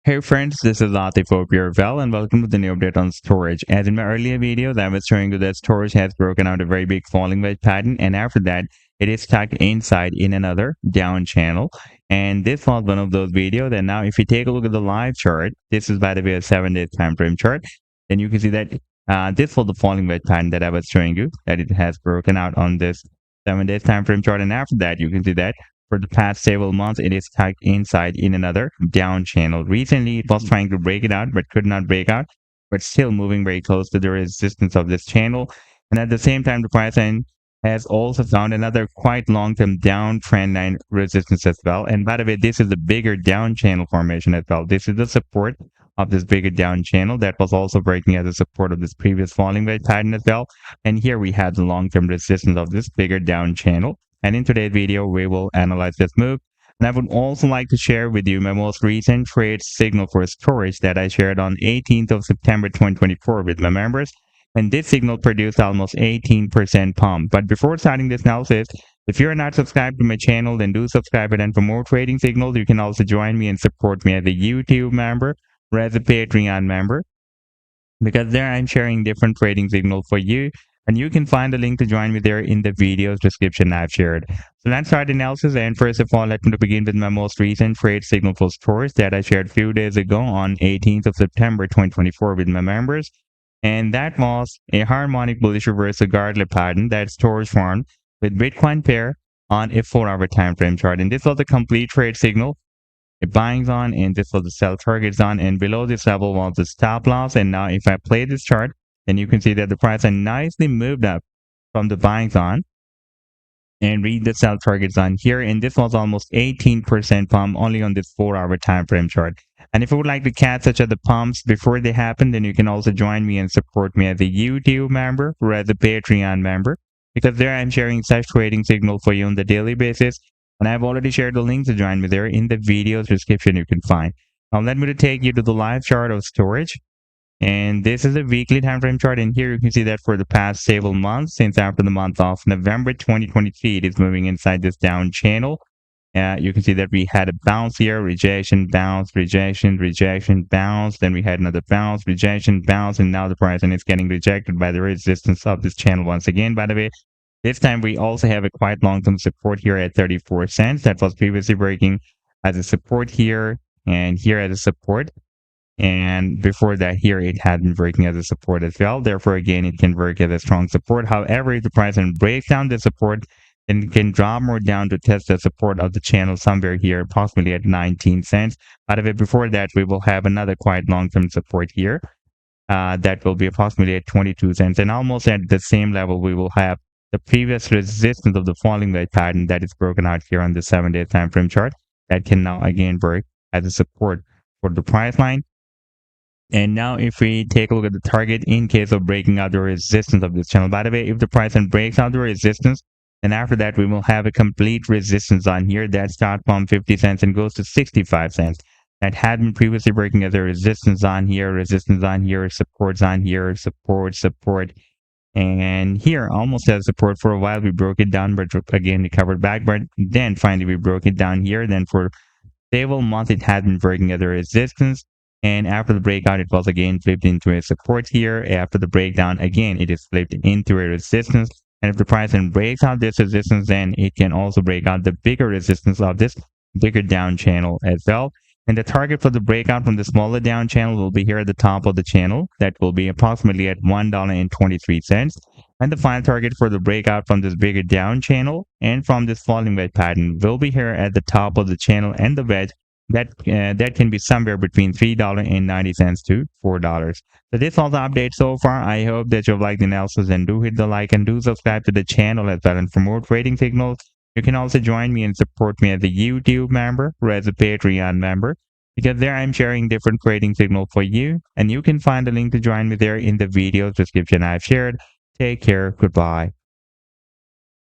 Hey friends, this is Latif. Hope you're well and welcome to the new update on Storj. As in my earlier video, I was showing you that Storj has broken out a very big falling wedge pattern, and after that, it is stuck inside in another down channel. And this was one of those videos. And now, if you take a look at the live chart, this is by the way a 7-day time frame chart, then you can see that this was the falling wedge pattern that I was showing you, that it has broken out on this 7-day time frame chart. And after that, you can see that for the past several months, it is stuck inside in another down channel. Recently, it was trying to break it out, but could not break out, but still moving very close to the resistance of this channel. And at the same time, the price line has also found another quite long-term down trend line resistance as well. And by the way, this is a bigger down channel formation as well. This is the support of this bigger down channel that was also breaking as a support of this previous falling wedge pattern as well. And here we have the long-term resistance of this bigger down channel. And in today's video, we will analyze this move. And I would also like to share with you my most recent trade signal for Storj that I shared on 18th of September 2024 with my members. And this signal produced almost 18% pump. But before starting this analysis, if you're not subscribed to my channel, then do subscribe it. And for more trading signals, you can also join me and support me as a YouTube member or as a Patreon member, because there I'm sharing different trading signals for you, and you can find the link to join me there in the video's description I've shared. So let's start the analysis. And first of all, let me begin with my most recent trade signal for Storj that I shared a few days ago on 18th of September 2024 with my members. And that was a harmonic bullish reversal Gardner pattern that Storj formed with Bitcoin pair on a 4-hour time frame chart. And this was a complete trade signal. A buying zone, and this was the sell target zone, and below this level was the stop loss. And now if I play this chart, then you can see that the price has nicely moved up from the buying zone and read the sell target zone here, and this was almost 18% pump only on this 4-hour time frame chart. And if you would like to catch such other pumps before they happen, then you can also join me and support me as a YouTube member or as a Patreon member, because there I'm sharing such trading signal for you on the daily basis. And I've already shared the link to join me there in the video's description you can find. Now let me take you to the live chart of Storj. And this is a weekly time frame chart. And here you can see that for the past several months, since after the month of November 2023, it is moving inside this down channel. You can see that we had a bounce here, rejection, bounce, rejection, rejection, bounce. Then we had another bounce, rejection, bounce. And now the price is getting rejected by the resistance of this channel once again, by the way. This time we also have a quite long-term support here at 34 cents. That was previously working as a support here and here as a support. And before that here, it had been working as a support as well. Therefore, again, it can work as a strong support. However, if the price breaks down the support, then it can drop more down to test the support of the channel somewhere here, approximately at 19 cents. By the way, before that, we will have another quite long-term support here. That will be approximately at 22 cents. And almost at the same level, we will have the previous resistance of the falling wedge pattern that is broken out here on the 7-day time frame chart that can now again work as a support for the price line. And now if we take a look at the target in case of breaking out the resistance of this channel, by the way, if the price breaks out the resistance, then after that we will have a complete resistance on here that starts from 50 cents and goes to 65 cents. That had been previously working as a resistance on here, supports on here, support. And here, almost as support for a while, we broke it down, but again, recovered back. But then finally, we broke it down here. Then for several months, it had been working as a resistance. And after the breakout, it was again flipped into a support here. After the breakdown, again, it is flipped into a resistance. And if the price then breaks out this resistance, then it can also break out the bigger resistance of this bigger down channel as well. And the target for the breakout from the smaller down channel will be here at the top of the channel. That will be approximately at $1.23. And the final target for the breakout from this bigger down channel and from this falling wedge pattern will be here at the top of the channel, and the wedge that can be somewhere between $3.90 to $4. So this was the update so far. I hope that you've liked the analysis, and do hit the like and do subscribe to the channel as well. And for more trading signals, you can also join me and support me as a YouTube member or as a Patreon member, because there I'm sharing different trading signals for you, and you can find the link to join me there in the video's description I've shared. Take care. Goodbye.